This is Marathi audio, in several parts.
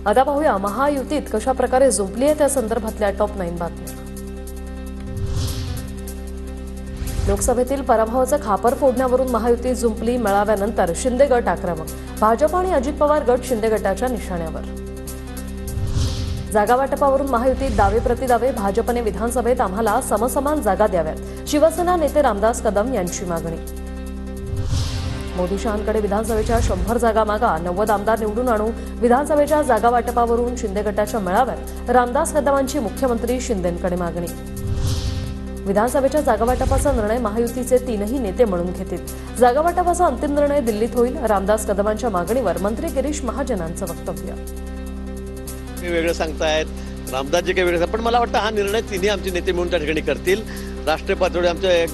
आता पाहूया महायुतीत कशा प्रकारे जुंपली आहे त्या संदर्भातल्या टॉप 9 बातम्या। लोकसभेतील पराभवाचं खापर फोडण्यावरून महायुती जुंपली। मेळाव्यानंतर शिंदे गट आक्रमक। भाजप आणि अजित पवार गट शिंदे गटाच्या निशाण्यावर। जागा वाटपावरून महायुतीत दावे प्रतिदावे। भाजपने विधानसभेत आम्हाला समसमान जागा द्याव्यात, शिवसेना नेते रामदास कदम यांची मागणी। मोदी शहांकडे विधानसभेच्या 100 जागा मागा, 90 आमदार निवडून आणू। विधानसभेच्या जागा वाटपावरून शिंदे गटाच्या मेळाव्यात रामदास कदमांची मुख्यमंत्री शिंदेंकडे मागणी। विधानसभेच्या जागा वाटपाचा निर्णय महायुतीचे 3ही नेते म्हणून घेतील। जागा वाटपाचा अंतिम निर्णय दिल्लीत होईल। रामदास कदमांच्या मागणीवर मंत्री गिरीश महाजनांचं वक्तव्य। वेगळं सांगतायत, रामदासजी काही वेगळं, पण मला वाटतं हा निर्णय तिन्ही आमचे नेते मिळून त्या ठिकाणी करतील। राष्ट्रीय पातळीवर आमच्या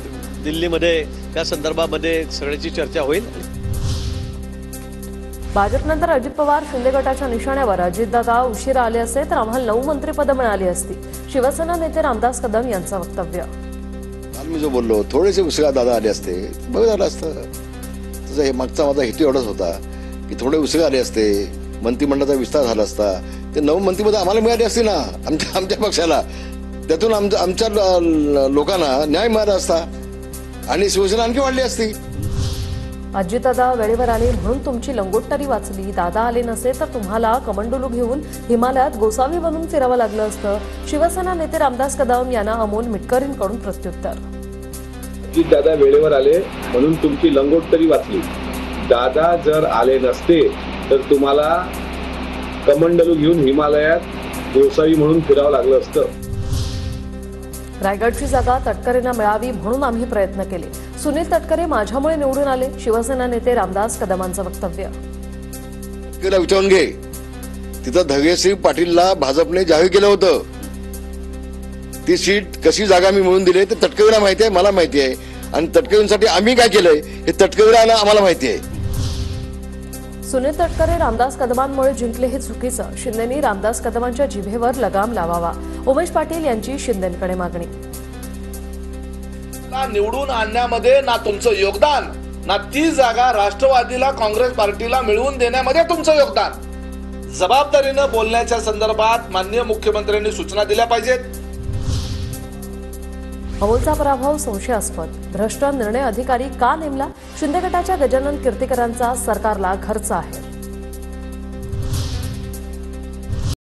दिल्लीमध्ये त्या संदर्भामध्ये सगळ्याची चर्चा होईल। भाजपनंतर अजित पवार शिंदे गटाच्या निशाण्यावर। अजितदादा उशिरा आले असते तर आम्हाला 9 मंत्रिपदं मिळाली असती, शिवसेना नेते रामदास कदम यांचं वक्तव्य। काल मी जो बोललो थोडेसे उशिरा दादा आले असते बघ झालं असतं। तसं हे मागचा माझा हेतू एवढाच होता की थोडे उशिरा आले असते, मंत्रिमंडळाचा विस्तार झाला असता, ते 9 मंत्रिपदं आम्हाला मिळाली असती ना, आमच्या पक्षाला, त्यातून आमच्या लोकांना न्याय मिळाला असता आणि शिवसेना आणखी वाढली असती। अजितदादा वेळेवर आले म्हणून तुमची लंगोटरी वाचली। दादा आले नसे तर तुम्हाला कमंडलू घेऊन हिमालयात गोसावी बनून फिरावं लागलं असतं, शिवसेना नेते रामदास कदम यांना अमोल मिटकरींकडून प्रत्युत्तर। दादा वेळेवर आले म्हणून तुमची लंगोटरी वाचली। दादा जर आले नसते तर तुम्हाला कमंडलू घेऊन हिमालयात गोसावी म्हणून फिरावं लागलं असतं। रायगडची जागा तटकरेंना मिळावी म्हणून आम्ही प्रयत्न केले। सुनील तटकरे माझ्यामुळे निवडून आले, शिवसेना नेते रामदास कदमांचं वक्तव्य। विचारून घे, तिथं धैर्यसिंग पाटीलला भाजपने जाहीर केलं होतं, ती सीट कशी जागा मी मिळवून दिली ते तटकरेला माहिती आहे, मला माहिती आहे, आणि तटकरेंसाठी आम्ही काय केलंय हे तटकरेला आम्हाला माहिती आहे। सुनील तटकरे रामदास कदमांमुळे जिंकले हे चुकीचं, शिंदेंनी रामदास कदमांच्या जिभेवर लगाम लावावा। उमेश पाटील यांची शिंदेंकडे मागणी। निवडून आणण्यामध्ये ना तुमचं योगदान, ना ती जागा राष्ट्रवादीला काँग्रेस पार्टीला मिळवून देण्यामध्ये तुमचं योगदान। जबाबदारीनं बोलण्याच्या संदर्भात माननीय मुख्यमंत्र्यांनी सूचना दिल्या पाहिजेत। अमोलचा पराभव संशयास्पद, भ्रष्ट निर्णय अधिकारी का नेमला? शिंदे गटाच्या गजानन कीर्तीकरांचा सरकारला खर्च आहे।